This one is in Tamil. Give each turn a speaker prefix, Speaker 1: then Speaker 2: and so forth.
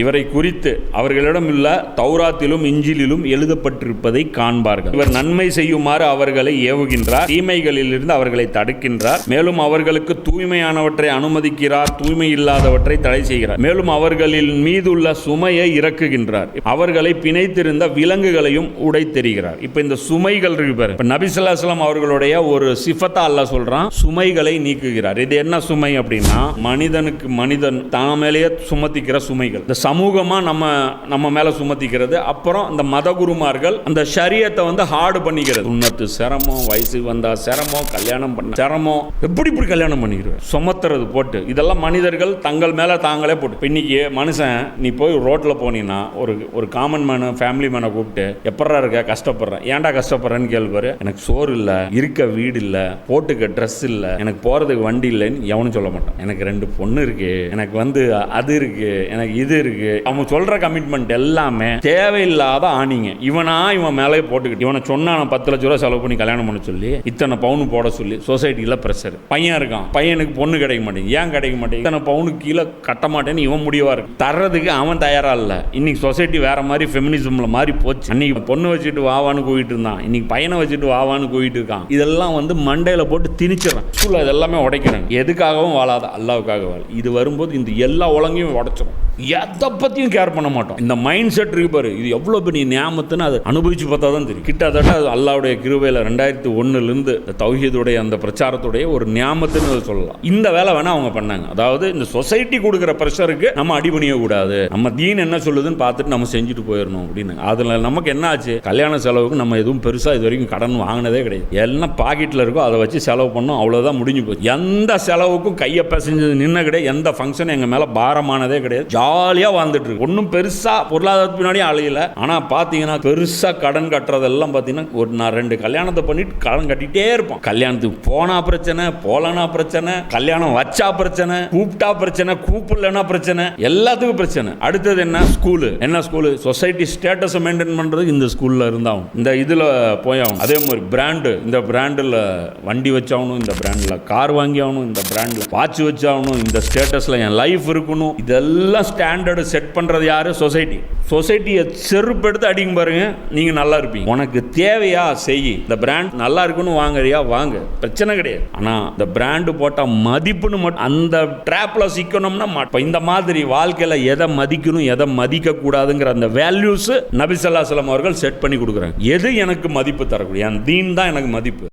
Speaker 1: இவரை குறித்து அவர்களிடம் உள்ள தௌராத்திலும் இஞ்சிலிலும் எழுதப்பட்டிருப்பதை காண்பார்கள். இவர் நன்மை செய்யுமாறு அவர்களை ஏவுகின்றார், தீமைகளிலிருந்து அவர்களை தடுக்கின்றார், மேலும் அவர்களுக்கு தூய்மையானவற்றை அனுமதிக்கிறார், தூய்மை இல்லாதவற்றை தடை செய்கிறார், மேலும் அவர்களின் மீதுள்ள சுமையை இறக்குகின்றார், அவர்களை பிணைத்திருந்த விலங்குகளையும் உடைத்தெறிகிறார். இப்ப இந்த சுமைகள் இருக்கு, நபி ஸல்லல்லாஹு அலைஹி வஸல்லம் அவர்களுடைய ஒரு சிஃபத்தா அல்லாஹ் சொல்றான், சுமைகளை நீக்குகிறார். இது என்ன சுமை அப்படின்னா, மனிதனுக்கு மனிதன் தான் மேலேயே சுமத்திக்கிற சுமைகள், இந்த சமூகமா நம்ம மேல சுமத்திக்கிறது. அப்புறம் இந்த மத குருமார்கள் அந்த ஷரியத்தை ஹார்டு பண்ணிக்கிறது. சுன்னத்து சிரமம், வயசுக்கு வந்தா சிரமம், கல்யாணம் பண்ண சிரமம், எப்படி கல்யாணம் பண்ணிக்கிறது சுமத்துறது போட்டு, இதெல்லாம் மனிதர்கள் தங்கள் மேல தாங்களே போட்டு. இன்னைக்கு மனுஷன் நீ போய் ரோட்ல போனீங்கன்னா ஒரு காமன் மேன ஃபேமிலி மேனை கூப்பிட்டு எப்படா இருக்க, கஷ்டப்படுறேன், ஏன்டா கஷ்டப்படுறேன்னு கேள்வாரு. எனக்கு சோறு இல்ல, இருக்க வீடு இல்ல, போட்டுக்க ட்ரெஸ் இல்ல, எனக்கு போறதுக்கு வண்டி இல்லைன்னு எவனும் சொல்ல மாட்டான். எனக்கு 2 பொண்ணு இருக்கு, எனக்கு அது இருக்கு, எனக்கு இது இருக்கு. அவன் சொல்ற கமிட்மெண்ட் எல்லாமே தேவையில்லாத ஆணிங்க. இவன் மேலே போட்டுக்கிட்டு இவனை சொன்னா 10 லட்ச ரூபா செலவு பண்ணி கல்யாணம் பண்ண சொல்லி, இத்தனை பவுன் போட சொல்லி சொசைட்டியில் பிரஷர். பையன் இருக்கான், பையனுக்கு பொண்ணு கிடைக்க மாட்டேங்குது. ஏன் கிடைக்க மாட்டேங்குது? இத்தனை பவுனுக்கு கீழே கட்ட மாட்டேன்னு இவன் முடிவா இருக்கு. தர்றதுக்கு அவன் தயாரா இல்ல. இன்னைக்கு சொசைட்டி வேற மாதிரி ஃபெமினிசம்ல மாறி போச்சு. அன்னைக்கு பொண்ணு வச்சுட்டு வாவான்னு கூவிட்டு இருந்தான், இன்னைக்கு பையனை வச்சுட்டு வாவான்னு கூவிட்டு இருக்கான். இதெல்லாம் மண்டையில போட்டு திணிச்சிடறான். ஸ்கூல்ல இதெல்லாமே உடைக்கிறாங்க. எதுக்காகவும் வாழாத, அல்லாவுக்காக வாழ. இது வரும்போது இந்த எல்லா உலகையும் உடைச்சிடும். எதை பத்தியும் கேர் பண்ண மாட்டோம். இந்த மைண்ட் செட் இருக்கு பாரு, இது எவ்வளவு பெரிய நியாமத்துன்னு அதை அனுபவிச்சு பார்த்தா தான் தெரியும். கிட்டத்தட்ட அல்லாவுடைய கிருபையில 2001 தௌஹீதுடைய அந்த பிரச்சாரத்துடைய ஒரு நியாமத்துன்னு சொல்லலாம். இந்த வேலை வேணா அவங்க பண்ணாங்க. அதாவது இந்த சொசைட்டி கொடுக்குற பிரஷருக்கு நம்ம அடிபணிய கூடாது, நம்ம தீன் என்ன சொல்லுதுன்னு பார்த்துட்டு நம்ம செஞ்சுட்டு போயிடணும் அப்படின்னு. அதுல நமக்கு என்ன ஆச்சு, கல்யாண செலவுக்கு நம்ம எதுவும் பெருசா இது வரைக்கும் கடன் வாங்கினதே கிடையாது. எல்லாம் பாக்கெட்ல இருக்கோ அதை வச்சு செலவு பண்ணோம், அவ்வளவுதான், முடிஞ்சு போச்சு. எந்த செலவுக்கும் கையை பசஞ்சது நின்ன கிடையாது. எந்த ஃபங்க்ஷன் எங்க மேல பாரமானதே கிடையாது. ஜாலியா வாழ்ந்துட்டு இருக்கு. ஒன்றும் பெருசா பொருளாதாரத்து பின்னாடி அழையல. ஆனா பாத்தீங்கன்னா பெருசா கடன் கட்டுறதெல்லாம் பாத்தீங்கன்னா நான் 2 கல்யாணத்தை பண்ணிட்டு கடன் கட்டிட்டே இருப்போம். கல்யாணத்துக்கு போனா பிரச்சனை, போலனா பிரச்சனை, கல்யாணம் வச்சா பிரச்சனை, கூப்பிட்டா பிரச்சனை, கூப்பிடலனா பிரச்சனை, எல்லாத்துக்கும் பிரச்சனை. அடுத்தது என்ன, ஸ்கூலு. என்ன ஸ்கூலு, சொசைட்டி ஸ்டேட்டஸை மெயின்டைன் பண்றது இந்த ஸ்கூல்ல இருந்தாகும், இந்த இதுல போயாகும். அதே மாதிரி பிராண்டு, இந்த பிராண்டில் வண்டி வச்சாகணும், இந்த பிராண்டில் கார் வாங்கி ஆகணும், இந்த பிராண்டில் வாட்ச் வச்சாகணும், இந்த ஸ்டேட்டஸ்ல என் லைஃப் இருக்கணும். இதெல்லாம் ஸ்டாண்டர்டு செட் பண்றது யாரு, சொசைட்டி. சொசைட்டியை செருப்பு எடுத்து அடிக்கும் பாருங்க, நீங்க நல்லா இருப்பீங்க. உனக்கு தேவையா செய், இந்த பிராண்ட் நல்லா இருக்குன்னு வாங்குறியா வாங்க, பிரச்சனை கிடையாது. ஆனா இந்த பிராண்டு போட்டா மதிப்புன்னு மட்டும் அந்த ட்ராப்ல சிக்கணும்னா இந்த மாதிரி வாழ்க்கையில எதை மதிக்கணும் எதை மதிக்க கூடாதுங்கிற அந்த வேல்யூஸ் நபி ஸல்லல்லாஹு அலைஹி வஸல்லம் அவர்கள் செட் பண்ணி கொடுக்குறாங்க. எது எனக்கு மதிப்பு தரக்கூடிய, என் தீன் தான் எனக்கு மதிப்பு.